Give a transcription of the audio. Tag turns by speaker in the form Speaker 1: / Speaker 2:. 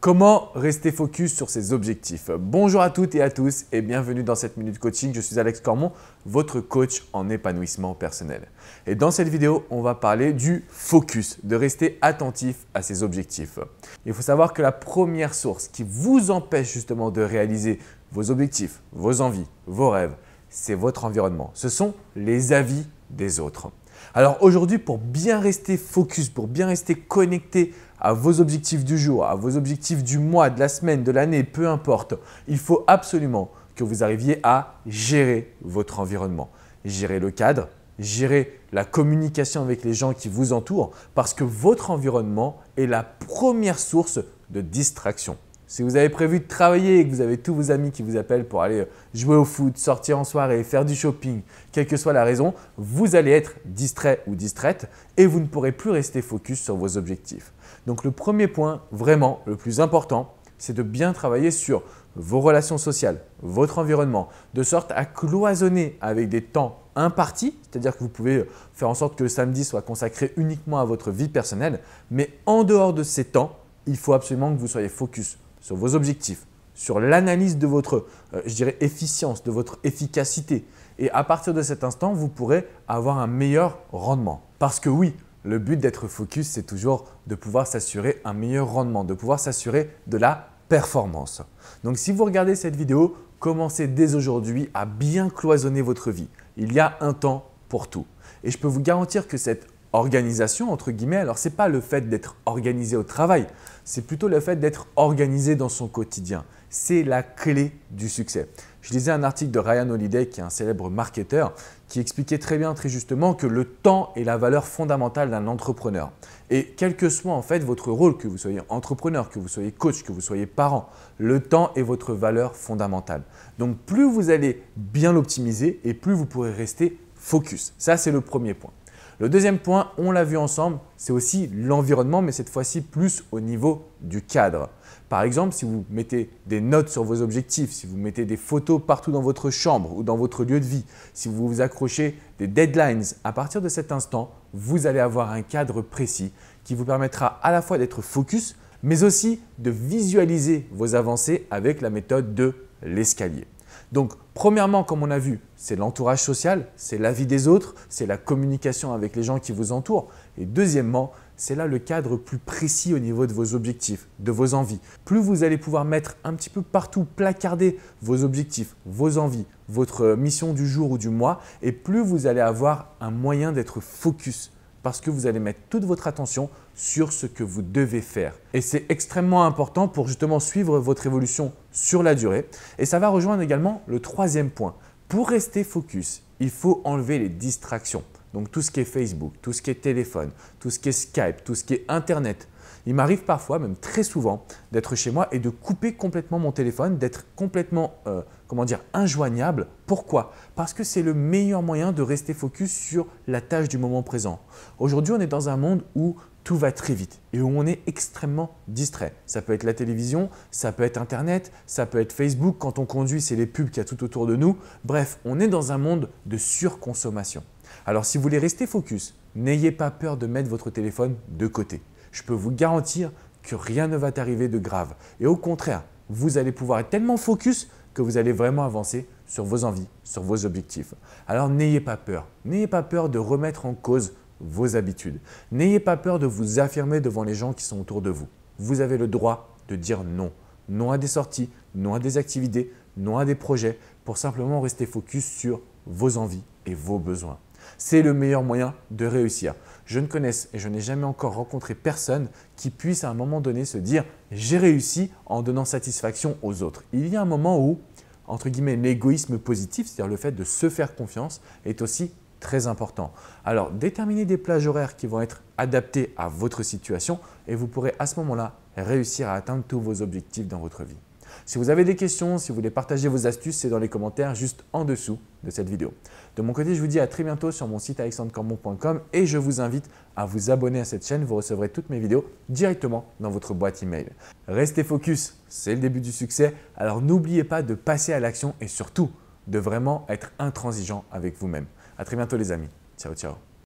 Speaker 1: Comment rester focus sur ses objectifs? Bonjour à toutes et à tous et bienvenue dans cette minute coaching. Je suis Alex Cormon, votre coach en épanouissement personnel. Et dans cette vidéo, on va parler du focus, de rester attentif à ses objectifs. Il faut savoir que la première source qui vous empêche justement de réaliser vos objectifs, vos envies, vos rêves, c'est votre environnement. Ce sont les avis des autres. Alors aujourd'hui, pour bien rester focus, pour bien rester connecté à vos objectifs du jour, à vos objectifs du mois, de la semaine, de l'année, peu importe, il faut absolument que vous arriviez à gérer votre environnement. Gérer le cadre, gérer la communication avec les gens qui vous entourent parce que votre environnement est la première source de distraction. Si vous avez prévu de travailler et que vous avez tous vos amis qui vous appellent pour aller jouer au foot, sortir en soirée, faire du shopping, quelle que soit la raison, vous allez être distrait ou distraite et vous ne pourrez plus rester focus sur vos objectifs. Donc le premier point, vraiment le plus important, c'est de bien travailler sur vos relations sociales, votre environnement, de sorte à cloisonner avec des temps impartis, c'est-à-dire que vous pouvez faire en sorte que le samedi soit consacré uniquement à votre vie personnelle, mais en dehors de ces temps, il faut absolument que vous soyez focus sur vos objectifs, sur l'analyse de votre, efficience, de votre efficacité. Et à partir de cet instant, vous pourrez avoir un meilleur rendement. Parce que oui, le but d'être focus, c'est toujours de pouvoir s'assurer un meilleur rendement, de pouvoir s'assurer de la performance. Donc si vous regardez cette vidéo, commencez dès aujourd'hui à bien cloisonner votre vie. Il y a un temps pour tout. Et je peux vous garantir que cette organisation, entre guillemets, alors ce n'est pas le fait d'être organisé au travail, c'est plutôt le fait d'être organisé dans son quotidien. C'est la clé du succès. Je lisais un article de Ryan Holiday, qui est un célèbre marketeur, qui expliquait très bien, très justement que le temps est la valeur fondamentale d'un entrepreneur. Et quel que soit en fait votre rôle, que vous soyez entrepreneur, que vous soyez coach, que vous soyez parent, le temps est votre valeur fondamentale. Donc plus vous allez bien l'optimiser et plus vous pourrez rester focus. Ça, c'est le premier point. Le deuxième point, on l'a vu ensemble, c'est aussi l'environnement, mais cette fois-ci plus au niveau du cadre. Par exemple, si vous mettez des notes sur vos objectifs, si vous mettez des photos partout dans votre chambre ou dans votre lieu de vie, si vous vous accrochez des deadlines, à partir de cet instant, vous allez avoir un cadre précis qui vous permettra à la fois d'être focus, mais aussi de visualiser vos avancées avec la méthode de l'escalier. Donc, premièrement, comme on a vu, c'est l'entourage social, c'est l'avis des autres, c'est la communication avec les gens qui vous entourent. Et deuxièmement, c'est là le cadre plus précis au niveau de vos objectifs, de vos envies. Plus vous allez pouvoir mettre un petit peu partout, placarder vos objectifs, vos envies, votre mission du jour ou du mois, et plus vous allez avoir un moyen d'être focus parce que vous allez mettre toute votre attention sur ce que vous devez faire. Et c'est extrêmement important pour justement suivre votre évolution sur la durée. Et ça va rejoindre également le troisième point. Pour rester focus, il faut enlever les distractions. Donc tout ce qui est Facebook, tout ce qui est téléphone, tout ce qui est Skype, tout ce qui est Internet. Il m'arrive parfois, même très souvent, d'être chez moi et de couper complètement mon téléphone, d'être complètement injoignable. Pourquoi? Parce que c'est le meilleur moyen de rester focus sur la tâche du moment présent. Aujourd'hui, on est dans un monde où tout va très vite et où on est extrêmement distrait. Ça peut être la télévision, ça peut être Internet, ça peut être Facebook. Quand on conduit, c'est les pubs qu'il y a tout autour de nous. Bref, on est dans un monde de surconsommation. Alors, si vous voulez rester focus, n'ayez pas peur de mettre votre téléphone de côté. Je peux vous garantir que rien ne va t'arriver de grave. Et au contraire, vous allez pouvoir être tellement focus que vous allez vraiment avancer sur vos envies, sur vos objectifs. Alors, n'ayez pas peur. N'ayez pas peur de remettre en cause vos habitudes. N'ayez pas peur de vous affirmer devant les gens qui sont autour de vous. Vous avez le droit de dire non. Non à des sorties, non à des activités, non à des projets pour simplement rester focus sur vos envies et vos besoins. C'est le meilleur moyen de réussir. Je ne connais et je n'ai jamais encore rencontré personne qui puisse à un moment donné se dire « j'ai réussi » en donnant satisfaction aux autres. Il y a un moment où, entre guillemets, l'égoïsme positif, c'est-à-dire le fait de se faire confiance, est aussi très important. Alors, déterminez des plages horaires qui vont être adaptées à votre situation et vous pourrez à ce moment-là réussir à atteindre tous vos objectifs dans votre vie. Si vous avez des questions, si vous voulez partager vos astuces, c'est dans les commentaires juste en dessous de cette vidéo. De mon côté, je vous dis à très bientôt sur mon site alexandrecormon.com et je vous invite à vous abonner à cette chaîne. Vous recevrez toutes mes vidéos directement dans votre boîte email. Restez focus, c'est le début du succès. Alors n'oubliez pas de passer à l'action et surtout de vraiment être intransigeant avec vous-même. À très bientôt les amis. Ciao, ciao.